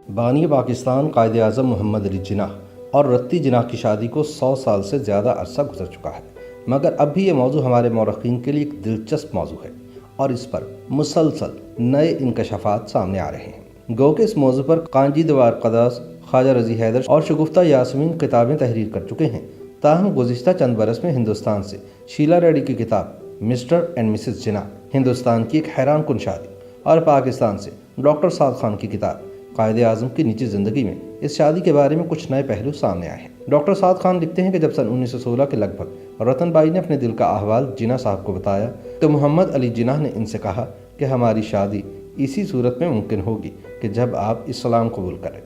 بانی پاکستان قائد اعظم محمد علی جناح اور رتی جناح کی شادی کو 100 سال سے زیادہ عرصہ گزر چکا ہے، مگر اب بھی یہ موضوع ہمارے مورخین کے لیے ایک دلچسپ موضوع ہے اور اس پر مسلسل نئے انکشافات سامنے آ رہے ہیں۔ گو کہ اس موضوع پر کانجی دوار قداس، خواجہ رضی حیدر اور شگفتہ یاسمین کتابیں تحریر کر چکے ہیں، تاہم گزشتہ چند برس میں ہندوستان سے شیلا ریڈی کی کتاب مسٹر اینڈ مسز جناح، ہندوستان کی ایک حیران کن شادی، اور پاکستان سے ڈاکٹر سعد خان کی کتاب قائد اعظم کی نجی زندگی میں اس شادی کے بارے میں کچھ نئے پہلو سامنے آئے ہیں۔ ڈاکٹر سعد خان لکھتے ہیں کہ جب سن 1916 کے لگ بھگ رتن بائی نے اپنے دل کا احوال جناح صاحب کو بتایا تو محمد علی جناح نے ان سے کہا کہ ہماری شادی اسی صورت میں ممکن ہوگی کہ جب آپ اسلام قبول کریں۔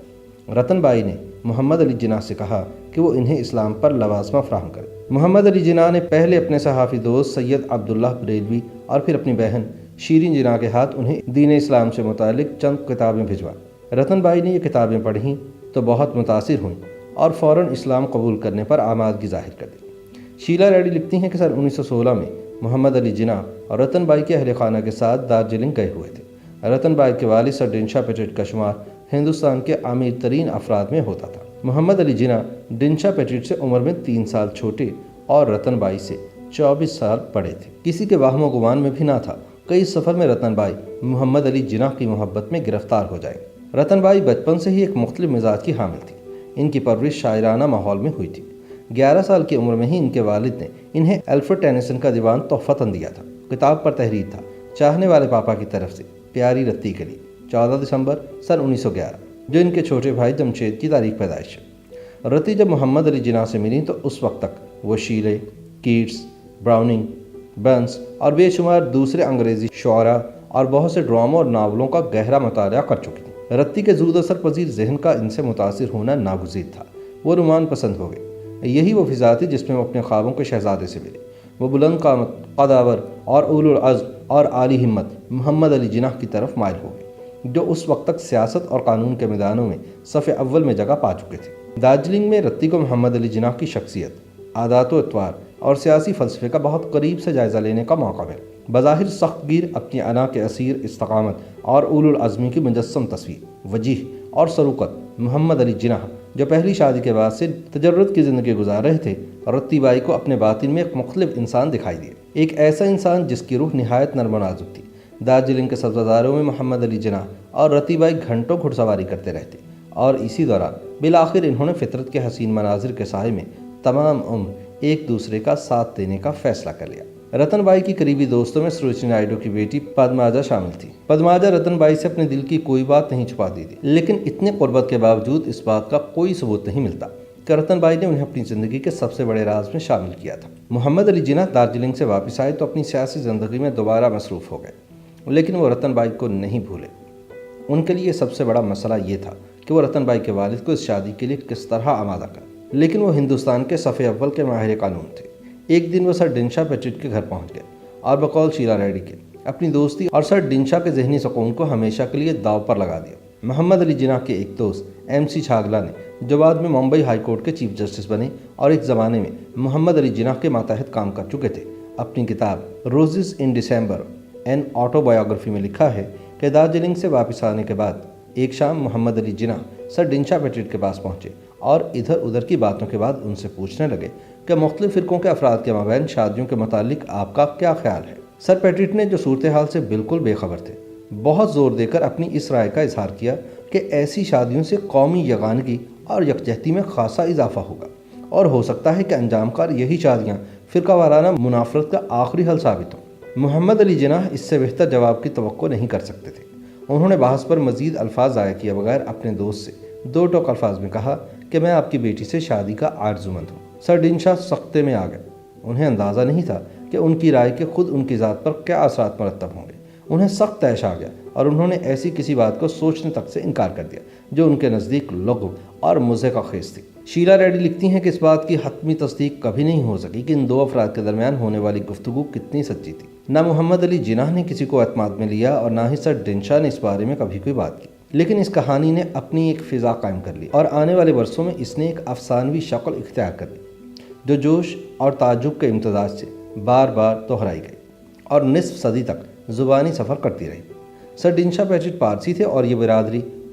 رتن بائی نے محمد علی جناح سے کہا کہ وہ انہیں اسلام پر لوازمہ فراہم کرے۔ محمد علی جناح نے پہلے اپنے صحافی دوست سید عبداللہ بریلوی اور پھر اپنی بہن شیرین جناح کے ہاتھ انہیں دین اسلام سے متعلق چند کتابیں بھجوا۔ رتن بائی نے یہ کتابیں پڑھیں تو بہت متاثر ہوئیں اور فوراً اسلام قبول کرنے پر آمادگی ظاہر کر دی۔ شیلا ریڈی لکھتی ہیں کہ سن 1916 میں محمد علی جناح اور رتن بائی کے اہل خانہ کے ساتھ دارجلنگ گئے ہوئے تھے۔ رتن بائی کے والد سر ڈنشا پیٹٹ کا شمار ہندوستان کے امیر ترین افراد میں ہوتا تھا۔ محمد علی جناح ڈنشا پیٹٹ سے عمر میں 3 سال چھوٹے اور رتن بائی سے 24 سال بڑے تھے۔ کسی کے وہم و گمان میں بھی نہ تھا کہ اس سفر میں رتن بائی محمد علی جناح کی محبت میں گرفتار ہو جائیں۔ رتن بائی بچپن سے ہی ایک مختلف مزاج کی حامل تھی۔ ان کی پرورش شاعرانہ ماحول میں ہوئی تھی۔ 11 سال کی عمر میں ہی ان کے والد نے انہیں الفریڈ ٹینیسن کا دیوان تحفتاً دیا تھا۔ کتاب پر تحریر تھا چاہنے والے پاپا کی طرف سے پیاری رتی کے لیے، 14 دسمبر سن 1911، جو ان کے چھوٹے بھائی جمشید کی تاریخ پیدائش ہے۔ رتی جب محمد علی جناح سے ملی تو اس وقت تک وہ شیلے، کیٹس، براؤننگ، برنس اور بے شمار دوسرے انگریزی شعراء اور بہت سے ڈراموں اور ناولوں کا گہرا مطالعہ کر چکی تھی۔ رتی کے زود اثر پذیر ذہن کا ان سے متاثر ہونا ناگزیر تھا۔ وہ رومان پسند ہو گئے۔ یہی وہ فضا تھی جس میں وہ اپنے خوابوں کے شہزادے سے ملے۔ وہ بلند قامت، قداور اور اولو العزم اور عالی ہمت محمد علی جناح کی طرف مائل ہو گئے، جو اس وقت تک سیاست اور قانون کے میدانوں میں صف اول میں جگہ پا چکے تھے۔ دارجلنگ میں رتی کو محمد علی جناح کی شخصیت، عادات و اطوار اور سیاسی فلسفے کا بہت قریب سے جائزہ لینے کا موقع ملا۔ بظاہر سخت گیر، اپنی انا کے اسیر، استقامت اور اولو العزمی کی مجسم تصویر، وجیح اور سروقت محمد علی جناح، جو پہلی شادی کے بعد سے تجرد کی زندگی گزار رہے تھے، رتی بائی کو اپنے باطن میں ایک مختلف انسان دکھائی دیا، ایک ایسا انسان جس کی روح نہایت نرم و نازک تھی۔ دارجلنگ کے سبززاروں میں محمد علی جناح اور رتی بائی گھنٹوں گھڑ سواری کرتے رہتے اور اسی دوران بالآخر انہوں نے فطرت کے حسین مناظر کے سائے میں تمام عمر ایک دوسرے کا ساتھ دینے کا فیصلہ کر لیا۔ رتن بائی کی قریبی دوستوں میں سروجنی نائیڈو کی بیٹی پدماجا شامل تھی۔ پدماجا رتن بائی سے اپنے دل کی کوئی بات نہیں چھپاتی تھی، لیکن اتنے قربت کے باوجود اس بات کا کوئی ثبوت نہیں ملتا کہ رتن بائی نے انہیں اپنی زندگی کے سب سے بڑے راز میں شامل کیا تھا۔ محمد علی جناح دارجلنگ سے واپس آئے تو اپنی سیاسی زندگی میں دوبارہ مصروف ہو گئے، لیکن وہ رتن بائی کو نہیں بھولے۔ ان کے لیے سب سے بڑا مسئلہ یہ تھا کہ وہ رتن بائی کے والد کو اس شادی کے لیے کس طرح آمادہ کریں، لیکن وہ ہندوستان کے صف اول کے ماہر قانون تھے۔ ایک دن وہ سر ڈنشا پیٹٹ کے گھر پہنچ گئے اور بقول شیلا ریڈی کے اپنی دوستی اور سر ڈنشا کے ذہنی سکون کو ہمیشہ کے لیے داؤ پر لگا دیا۔ محمد علی جناح کے ایک دوست ایم سی چھاگلا نے، جو بعد میں ممبئی ہائی کورٹ کے چیف جسٹس بنے اور ایک زمانے میں محمد علی جناح کے ماتحت کام کر چکے تھے، اپنی کتاب roses in December an auto biography میں لکھا ہے کہ دارجلنگ سے واپس آنے کے بعد ایک شام محمد علی جناح سر ڈنشا پیٹٹ کے پاس پہنچے اور ادھر ادھر کی باتوں کے بعد ان سے پوچھنے لگے کہ مختلف فرقوں کے افراد کے مابین شادیوں کے متعلق آپ کا کیا خیال ہے۔ سر پیٹٹ نے، جو صورتحال سے بالکل بے خبر تھے، بہت زور دے کر اپنی اس رائے کا اظہار کیا کہ ایسی شادیوں سے قومی یگانگی اور یکجہتی میں خاصا اضافہ ہوگا اور ہو سکتا ہے کہ انجام کار یہی شادیاں فرقہ وارانہ منافرت کا آخری حل ثابت ہوں۔ محمد علی جناح اس سے بہتر جواب کی توقع نہیں کر سکتے تھے۔ انہوں نے بحث پر مزید الفاظ ضائع کیے بغیر اپنے دوست سے 2 ٹوک الفاظ میں کہا کہ میں آپ کی بیٹی سے شادی کا آرزومند ہوں۔ سر ڈنشا سختے میں آ گئے۔ انہیں اندازہ نہیں تھا کہ ان کی رائے کے خود ان کی ذات پر کیا اثرات مرتب ہوں گے۔ انہیں سخت طیش آ گیا اور انہوں نے ایسی کسی بات کو سوچنے تک سے انکار کر دیا جو ان کے نزدیک لغو اور مزے کا خیز تھی۔ شیلا ریڈی لکھتی ہیں کہ اس بات کی حتمی تصدیق کبھی نہیں ہو سکی کہ ان 2 افراد کے درمیان ہونے والی گفتگو کتنی سچی تھی۔ نہ محمد علی جناح نے کسی کو اعتماد میں لیا اور نہ ہی سر ڈنشا نے اس بارے میں کبھی کوئی بات کی، لیکن اس کہانی نے اپنی ایک فضا قائم کر لی اور آنے والے برسوں میں اس نے ایک افسانوی شکل اختیار کر لی جو جوش اور تعجب کے امتزاج سے بار بار دہرائی گئی اور نصف صدی تک زبانی سفر کرتی رہی۔ سر ڈنشا پیٹٹ پارسی تھے اور یہ برادری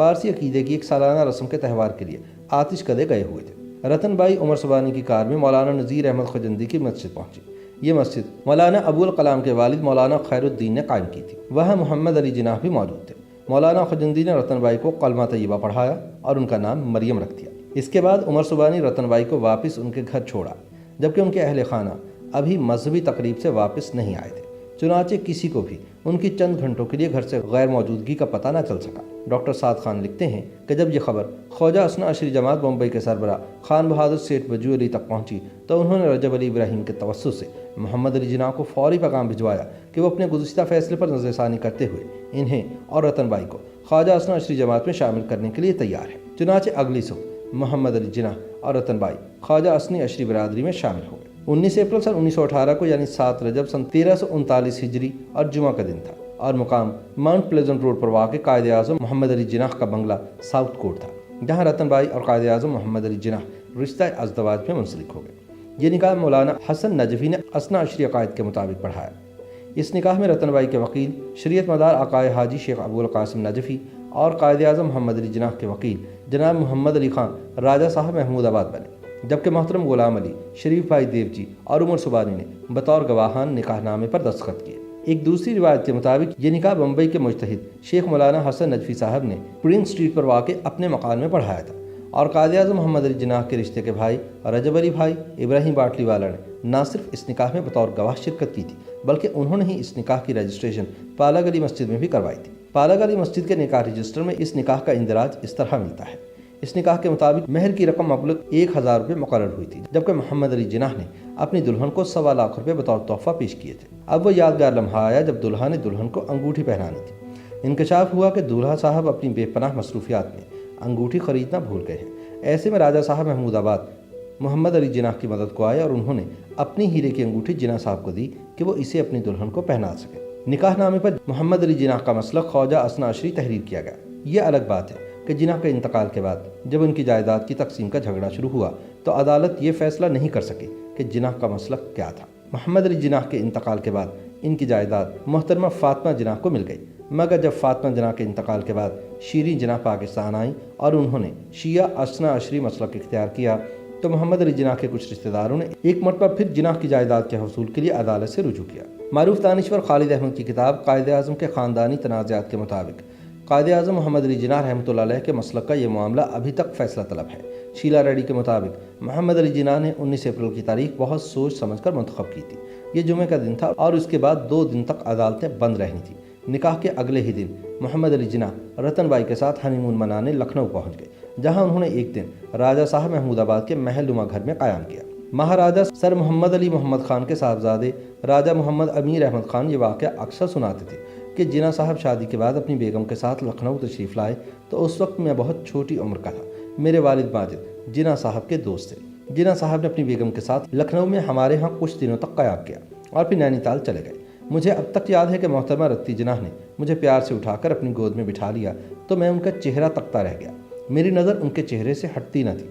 پارسی عقیدے کی ایک سالانہ رسم کے تہوار کے لیے آتش کدے گئے ہوئے تھے۔ رتن بائی عمر سبانی کی کار میں مولانا نذیر احمد خجندی کی مسجد پہنچی۔ یہ مسجد مولانا ابو الکلام کے والد مولانا خیر الدین نے قائم کی تھی۔ وہاں محمد علی جناح بھی موجود تھے۔ مولانا خجندی نے رتن بائی کو کلمہ طیبہ پڑھایا اور ان کا نام مریم رکھ دیا۔ اس کے بعد عمر سبانی رتن بائی کو واپس ان کے گھر چھوڑا، جبکہ ان کے اہل خانہ ابھی مذہبی تقریب سے واپس نہیں آئے تھے۔ چنانچہ کسی کو بھی ان کی چند گھنٹوں کے لیے گھر سے غیر موجودگی کا پتہ نہ چل سکا۔ ڈاکٹر سعد خان لکھتے ہیں کہ جب یہ خبر خواجہ اسنا عشری جماعت بمبئی کے سربراہ خان بہادر سیٹھ بجو علی تک پہنچی تو انہوں نے رجب علی ابراہیم کے توسط سے محمد علی جناح کو فوری پیغام بھجوایا کہ وہ اپنے گزشتہ فیصلے پر نظر ثانی کرتے ہوئے انہیں اور رتن بائی کو خواجہ اسنا عشری جماعت میں شامل کرنے کے لیے تیار ہے۔ چنانچہ اگلی صبح محمد علی جناح اور رتن بائی خواجہ اسنی عشری برادری میں شامل ہو گئے۔ 19 اپریل سن 1918 کو یعنی 7 رجب سن 1339 ہجری اور جمعہ کا دن تھا، اور مقام ماؤنٹ پلیزنٹ روڈ پر واقع قائد اعظم محمد علی جناح کا بنگلہ ساؤتھ کورٹ تھا، جہاں رتن بائی اور قائد اعظم محمد علی جناح رشتہ ازدواج میں منسلک ہو گئے۔ یہ نکاح مولانا حسن نجفی نے اسنا عشری عقائد کے مطابق پڑھایا۔ اس نکاح میں رتن بائی کے وکیل شریعت مدار عقائد حاجی شیخ ابو القاسم نجفی اور قائد اعظم محمد علی جناح کے وکیل جناب محمد علی خان راجہ صاحب محمود آباد بنے، جبکہ محترم غلام علی، شریف بھائی دیوجی اور عمر سبانی نے بطور گواہان نکاح نامے پر دستخط کیے۔ ایک دوسری روایت کے مطابق یہ نکاح بمبئی کے مجتہد شیخ مولانا حسن نجفی صاحب نے پرنس اسٹریٹ پر واقع اپنے مکان میں پڑھایا تھا، اور قائد اعظم محمد علی جناح کے رشتے کے بھائی رجب علی بھائی ابراہیم باٹلی والا نے نہ صرف اس نکاح میں بطور گواہ شرکت کی تھی، بلکہ انہوں نے ہی اس نکاح کی رجسٹریشن پالا گلی مسجد میں بھی کروائی تھی۔ پالا گلی مسجد کے نکاح رجسٹر میں اس نکاح کا اندراج اس طرح ملتا ہے۔ اس نکاح کے مطابق مہر کی رقم مبلغ 1000 روپے مقرر ہوئی تھی، جبکہ محمد علی جناح نے اپنی دلہن کو 1.25 لاکھ روپے بطور تحفہ پیش کیے تھے۔ اب وہ یادگار لمحہ آیا جب دلہا نے دلہن کو انگوٹھی پہنانی تھی۔ انکشاف ہوا کہ دولہا صاحب اپنی بے پناہ مصروفیات میں انگوٹھی خریدنا بھول گئے ہیں۔ ایسے میں راجہ صاحب محمود آباد محمد علی جناح کی مدد کو آئے اور انہوں نے اپنی ہیرے کی انگوٹھی جناح صاحب کو دی کہ وہ اسے اپنی دلہن کو پہنا سکے۔ نکاح نامے پر محمد علی جناح کا مسلک خواجہ اسنا عشری تحریر کیا گیا۔ یہ الگ بات ہے کہ جناح کے انتقال کے بعد جب ان کی جائیداد کی تقسیم کا جھگڑا شروع ہوا تو عدالت یہ فیصلہ نہیں کر سکی کہ جناح کا مسلک کیا تھا۔ محمد علی جناح کے انتقال کے بعد ان کی جائیداد محترمہ فاطمہ جناح کو مل گئی، مگر جب فاطمہ جناح کے انتقال کے بعد شیریں جناح پاکستان آئیں اور انہوں نے شیعہ اسنا عشری مسلک اختیار کیا تو محمد علی جناح کے کچھ رشتہ داروں نے ایک مرتبہ پھر جناح کی جائیداد کے حصول کے لیے عدالت سے رجوع کیا۔ معروف دانشور خالد احمد کی کتاب قائد اعظم کے خاندانی تنازعات کے مطابق قائد اعظم محمد علی جناح رحمۃ اللہ علیہ کے مسلک کا یہ معاملہ ابھی تک فیصلہ طلب ہے۔ شیلا ریڈی کے مطابق محمد علی جناح نے 19 اپریل کی تاریخ بہت سوچ سمجھ کر منتخب کی تھی۔ یہ جمعہ کا دن تھا اور اس کے بعد 2 دن تک عدالتیں بند رہنی تھیں۔ نکاح کے اگلے ہی دن محمد علی جناح رتن بائی کے ساتھ ہنی مون منانے لکھنؤ پہنچ گئے، جہاں انہوں نے ایک دن راجہ صاحب محمود آباد کے محل نما گھر میں قیام کیا۔ مہاراجہ سر محمد علی محمد خان کے صاحبزادے راجہ محمد امیر احمد خان یہ واقعہ اکثر سناتے تھے کہ جناح صاحب شادی کے بعد اپنی بیگم کے ساتھ لکھنؤ تشریف لائے تو اس وقت میں بہت چھوٹی عمر کا تھا۔ میرے والد ماجد جناح صاحب کے دوست تھے۔ جناح صاحب نے اپنی بیگم کے ساتھ لکھنؤ میں ہمارے ہاں کچھ دنوں تک قیام کیا اور پھر نینی تال چلے گئے۔ مجھے اب تک یاد ہے کہ محترمہ رتی جناح نے مجھے پیار سے اٹھا کر اپنی گود میں بٹھا لیا تو میں ان کا چہرہ تکتا رہ گیا، میری نظر ان کے چہرے سے ہٹتی نہ تھی۔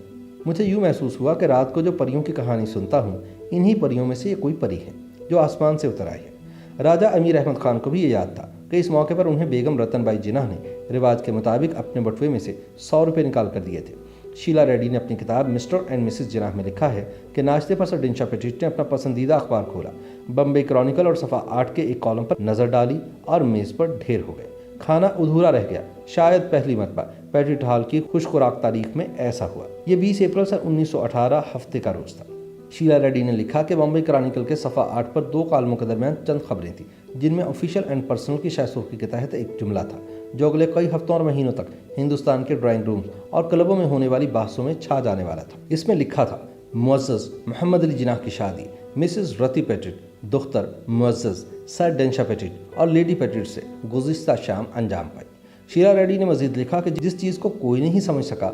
مجھے یوں محسوس ہوا کہ رات کو جو پریوں کی کہانی سنتا ہوں انہی پریوں میں سے یہ کوئی پری ہے جو آسمان سے اتر آئی ہے۔ راجہ امیر احمد خان کو بھی یہ یاد تھا کہ اس موقع پر انہیں بیگم رتن بائی جناح نے رواج کے مطابق اپنے بٹوے میں سے 100 روپے نکال کر دیے تھے۔ شیلا ریڈی نے اپنی کتاب مسٹر اینڈ مسز جناح میں لکھا ہے کہ ناشتے پر سر ڈنشا پیٹٹ نے اپنا پسندیدہ اخبار کھولا، بمبئی کرونیکل اور صفحہ 8 کے ایک کالم پر نظر ڈالی اور میز پر ڈھیر ہو گئے۔ کھانا ادھورا رہ گیا، شاید پہلی مرتبہ پیٹٹ ہال کی خوش خوراک تاریخ میں ایسا ہوا۔ یہ 20 اپریل سن 1918 ہفتے کا روز تھا۔ شیلا ریڈی نے لکھا کہ بمبئی کرونیکل کے صفحہ 8 پر 2 کالموں کے درمیان چند خبریں تھیں، جن میں آفیشیل اینڈ پرسنل کی شائع سرخی کے تحت ایک جملہ تھا جو اگلے کئی ہفتوں اور مہینوں تک ہندوستان کے ڈرائنگ رومز اور کلبوں میں ہونے والی بحثوں میں چھا جانے والا تھا۔ اس میں لکھا تھا، معزز محمد علی جناح کی شادی مسز رتی پیٹٹ دختر معزز سر ڈنشا پیٹٹ اور لیڈی پیٹٹ سے گزشتہ شام انجام پائی۔ شیلا ریڈی نے مزید لکھا کہ جس چیز کو کوئی نہیں سمجھ سکا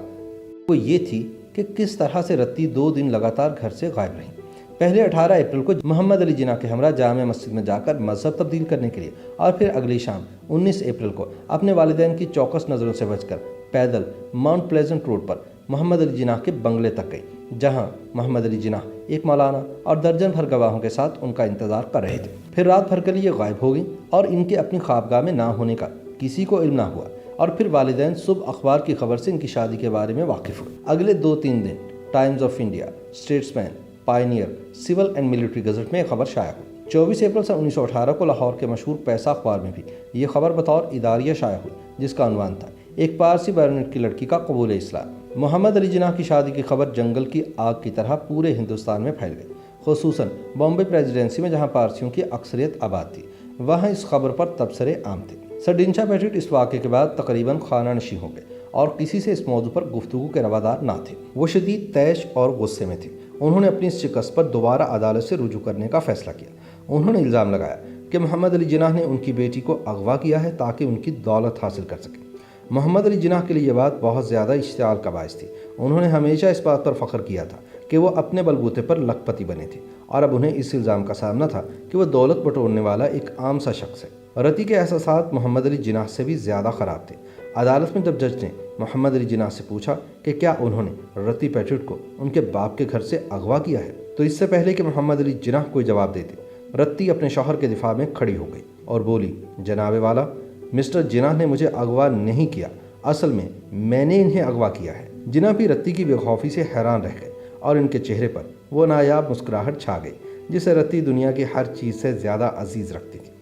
وہ یہ تھی کہ کس طرح سے رتی 2 دن لگاتار گھر سے غائب رہیں۔ پہلے 18 اپریل کو محمد علی جناح کے ہمراہ جامع مسجد میں جا کر مذہب تبدیل کرنے کے لیے اور پھر اگلی شام 19 اپریل کو اپنے والدین کی چوکس نظروں سے بچ کر پیدل ماؤنٹ پلیزنٹ روڈ پر محمد علی جناح کے بنگلے تک گئی، جہاں محمد علی جناح ایک مولانا اور درجن بھر گواہوں کے ساتھ ان کا انتظار کر رہے تھے۔ پھر رات بھر کے لیے غائب ہو گئی اور ان کے اپنی خوابگاہ میں نہ ہونے کا کسی کو علم نہ ہوا۔ اور پھر والدین صبح اخبار کی خبر سے ان کی شادی کے بارے میں واقف ہوئے۔ اگلے 2-3 دن Times of India, Statesman, Pioneer, Civil and Military Gazette میں یہ خبر شائع ہوئی۔ 24 اپریل سن 1918 کو لاہور کے مشہور پیسہ اخبار میں بھی یہ خبر بطور اداریہ شائع ہوئی، جس کا عنوان تھا ایک پارسی بیرونیٹ کی لڑکی کا قبول اسلام۔ محمد علی جناح کی شادی کی خبر جنگل کی آگ کی طرح پورے ہندوستان میں پھیل گئی، خصوصاً بامبے پریزیڈنسی میں جہاں پارسیوں کی اکثریت آباد تھی، وہاں اس خبر پر تبصرے عام تھے۔ سر ڈنچا پیٹرٹ اس واقعے کے بعد تقریباً خانہ نشین ہو گئے اور کسی سے اس موضوع پر گفتگو کے روادار نہ تھے۔ وہ شدید طیش اور غصے میں تھے۔ انہوں نے اپنی اس شکست پر دوبارہ عدالت سے رجوع کرنے کا فیصلہ کیا۔ انہوں نے الزام لگایا کہ محمد علی جناح نے ان کی بیٹی کو اغوا کیا ہے تاکہ ان کی دولت حاصل کر سکے۔ محمد علی جناح کے لیے یہ بات بہت زیادہ اشتعال کا باعث تھی۔ انہوں نے ہمیشہ اس بات پر فخر کیا تھا کہ وہ اپنے بلبوتے پر لکھ پتی بنے تھے، اور اب انہیں اس الزام کا سامنا تھا کہ وہ دولت بٹورنے والا ایک عام سا شخص ہے۔ رتی کے احساسات محمد علی جناح سے بھی زیادہ خراب تھے۔ عدالت میں جب جج نے محمد علی جناح سے پوچھا کہ کیا انہوں نے رتی پیٹرٹ کو ان کے باپ کے گھر سے اغوا کیا ہے، تو اس سے پہلے کہ محمد علی جناح کوئی جواب دیتے، رتی اپنے شوہر کے دفاع میں کھڑی ہو گئی اور بولی، جناب والا، مسٹر جناح نے مجھے اغوا نہیں کیا، اصل میں نے انہیں اغوا کیا ہے۔ جناح بھی رتی کی بے خوفی سے حیران رہ گئے اور ان کے چہرے پر وہ نایاب مسکراہٹ چھا گئی جسے رتی دنیا کی ہر چیز سے زیادہ عزیز رکھتی تھی۔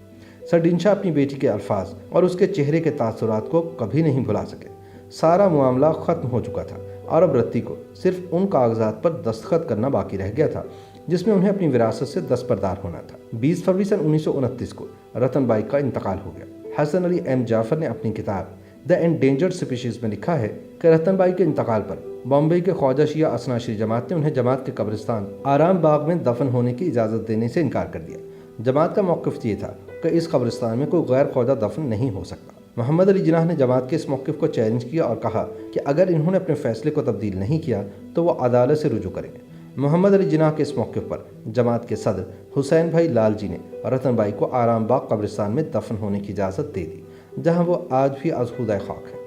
سر ڈنچا اپنی بیٹی کے الفاظ اور اس کے چہرے کے تاثرات کو کبھی نہیں بھلا سکے۔ سارا معاملہ ختم ہو چکا تھا اور اب رتی کو صرف ان کاغذات پر دستخط کرنا باقی رہ گیا تھا جس میں انہیں اپنی وراثت سے دستبردار ہونا تھا۔ 20 فروری سن 1929 کو رتن بائی کا انتقال ہو گیا۔ حسن علی ایم جعفر نے اپنی کتاب دی انڈینجرڈ اسپیشیز میں لکھا ہے کہ رتن بائی کے انتقال پر بامبے کے خواجہ شیعہ اسناشری جماعت نے انہیں جماعت کے قبرستان آرام باغ میں دفن ہونے کی اجازت دینے سے انکار کر دیا۔ جماعت کا موقف یہ تھا کہ اس قبرستان میں کوئی غیر خواجہ دفن نہیں ہو سکتا۔ محمد علی جناح نے جماعت کے اس موقف کو چیلنج کیا اور کہا کہ اگر انہوں نے اپنے فیصلے کو تبدیل نہیں کیا تو وہ عدالت سے رجوع کریں گے۔ محمد علی جناح کے اس موقف پر جماعت کے صدر حسین بھائی لال جی نے رتن بائی کو آرام باغ قبرستان میں دفن ہونے کی اجازت دے دی، جہاں وہ آج بھی آزمودہ خاک ہے۔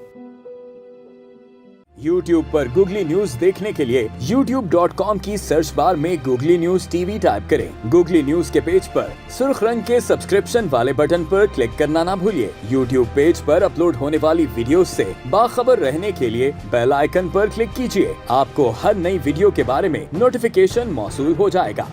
YouTube پر گوگلی نیوز دیکھنے کے لیے youtube.com کی سرچ بار میں googly news T V type کریں۔ گوگلی نیوز کے پیج پر سرخ رنگ کے سبسکرپشن والے بٹن پر کلک کرنا نہ بھولیے۔ YouTube پیج پر اپلوڈ ہونے والی ویڈیوز سے باخبر رہنے کے لیے بیل آئیکن پر کلک کیجیے۔ آپ کو ہر نئی ویڈیو کے بارے میں نوٹیفیکیشن موصول ہو جائے گا۔